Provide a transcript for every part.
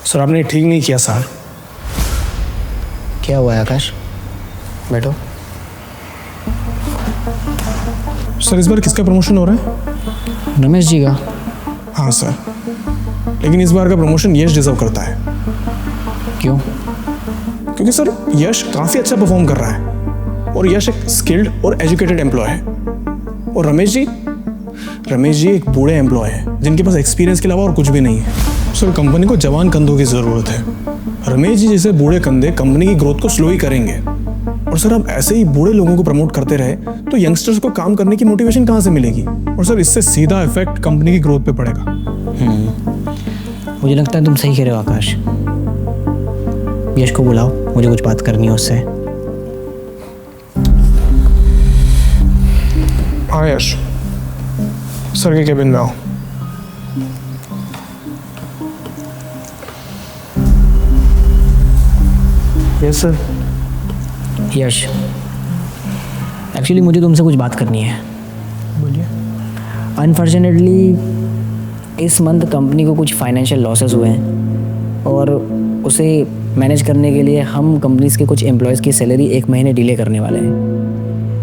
Sir आपने ठीक नहीं किया सर। क्या हुआ है आकाश? बैठो। सर इस बार किसका प्रमोशन हो रहा है? रमेश जी का। हाँ सर, लेकिन इस बार का प्रमोशन यश डिजर्व करता है। क्यों? क्योंकि सर यश काफ़ी अच्छा परफॉर्म कर रहा है और यश एक स्किल्ड और एजुकेटेड एम्प्लॉय है। और रमेश जी एक बूढ़े एम्प्लॉय हैं जिनके पास एक्सपीरियंस के अलावा और कुछ भी नहीं है। सर कंपनी को जवान कंधों की ज़रूरत है। रमेश जी जैसे बूढ़े कंधे कंपनी की ग्रोथ को स्लो ही करेंगे। और सर आप ऐसे ही बूढ़े लोगों को प्रमोट करते रहे तो यंगस्टर्स को काम करने की मोटिवेशन कहाँ से मिलेगी? और सर इससे सीधा इफेक्ट कंपनी की ग्रोथ पे पड़ेगा। मुझे लगता है तुम सही कह रहे हो आकाश। यश को बुलाओ, मुझे कुछ बात करनी है उससे। हाँ यश, सर के केबिन में आओ। Yes sir. यश, एक्चुअली मुझे तुमसे कुछ बात करनी है। बोलिए। अनफॉर्चुनेटली इस मंथ कंपनी को कुछ फाइनेंशियल लॉसेस हुए हैं और उसे मैनेज करने के लिए हम कंपनीज़ के कुछ एम्प्लॉयज़ की सैलरी 1 महीने डिले करने वाले हैं।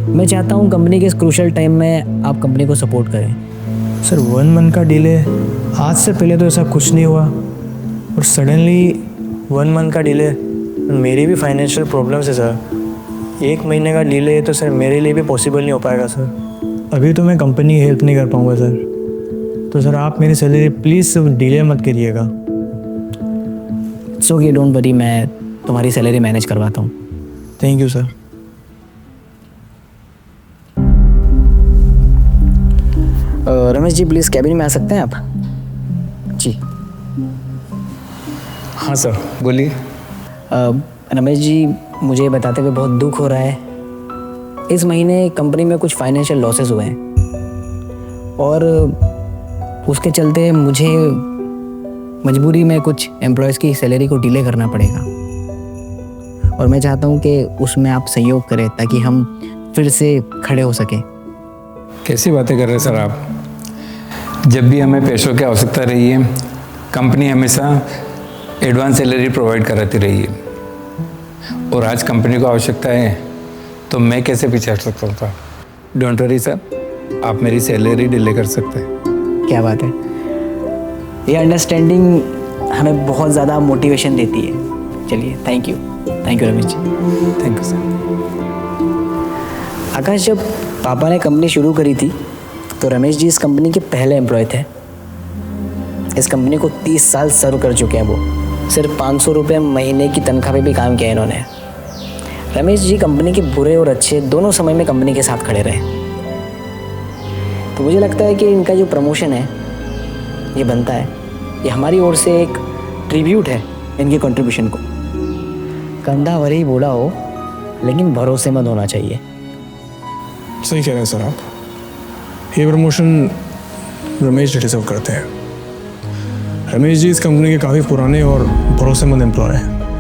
मैं चाहता हूँ कंपनी के इस क्रूशल टाइम में आप कंपनी को सपोर्ट करें। सर 1 मंथ का डिले, आज से पहले तो ऐसा कुछ नहीं हुआ और सडनली 1 मंथ का डिले। मेरी भी फाइनेंशियल प्रॉब्लम्स है सर। 1 महीने का डिले है तो सर मेरे लिए भी पॉसिबल नहीं हो पाएगा सर। अभी तो मैं कंपनी हेल्प नहीं कर पाऊँगा सर। तो सर आप मेरी सैलरी प्लीज़ डिले मत करिएगा। सो डोंट वरी, मैं तुम्हारी सैलरी मैनेज करवाता हूँ। Thank you sir. Ramesh ji please cabin में आ सकते हैं आप? जी। हाँ सर बोलिए। रमेश जी, मुझे बताते हुए बहुत दुख हो रहा है। इस महीने कंपनी में कुछ फाइनेंशियल लॉसेस हुए हैं और उसके चलते मुझे मजबूरी में कुछ एम्प्लॉयज़ की सैलरी को डिले करना पड़ेगा और मैं चाहता हूँ कि उसमें आप सहयोग करें ताकि हम फिर से खड़े हो सकें। कैसी बातें कर रहे हैं सर आप? जब भी हमें पैसों की आवश्यकता रही है कंपनी हमेशा एडवांस सैलरी प्रोवाइड कराती रही है और आज कंपनी को आवश्यकता है तो मैं कैसे पीछे हट सकता था? डोंट वरी सर, आप मेरी सैलरी डिले कर सकते हैं। क्या बात है, ये अंडरस्टैंडिंग हमें बहुत ज़्यादा मोटिवेशन देती है। चलिए, thank you Ramesh ji. Thank you sir. Akash, जब पापा ने कंपनी शुरू करी थी तो रमेश जी इस कंपनी के पहले एम्प्लॉय थे। इस कंपनी को 30 साल सर्व कर चुके हैं वो। सिर्फ 500 रुपये महीने की तनख्वाह पे भी काम किया इन्होंने। रमेश जी कंपनी के बुरे और अच्छे दोनों समय में कंपनी के साथ खड़े रहे। तो मुझे लगता है कि इनका जो प्रमोशन है ये बनता है, ये हमारी ओर से एक ट्रिब्यूट है इनके कंट्रीब्यूशन को। कंधा भले ही बूढ़ा हो लेकिन भरोसेमंद होना चाहिए। सही कह रहे हैं सर आप। ये प्रमोशन रमेश जी डिजर्व करते हैं। रमेश जी इस कंपनी के काफ़ी पुराने और भरोसेमंद एम्प्लॉय हैं।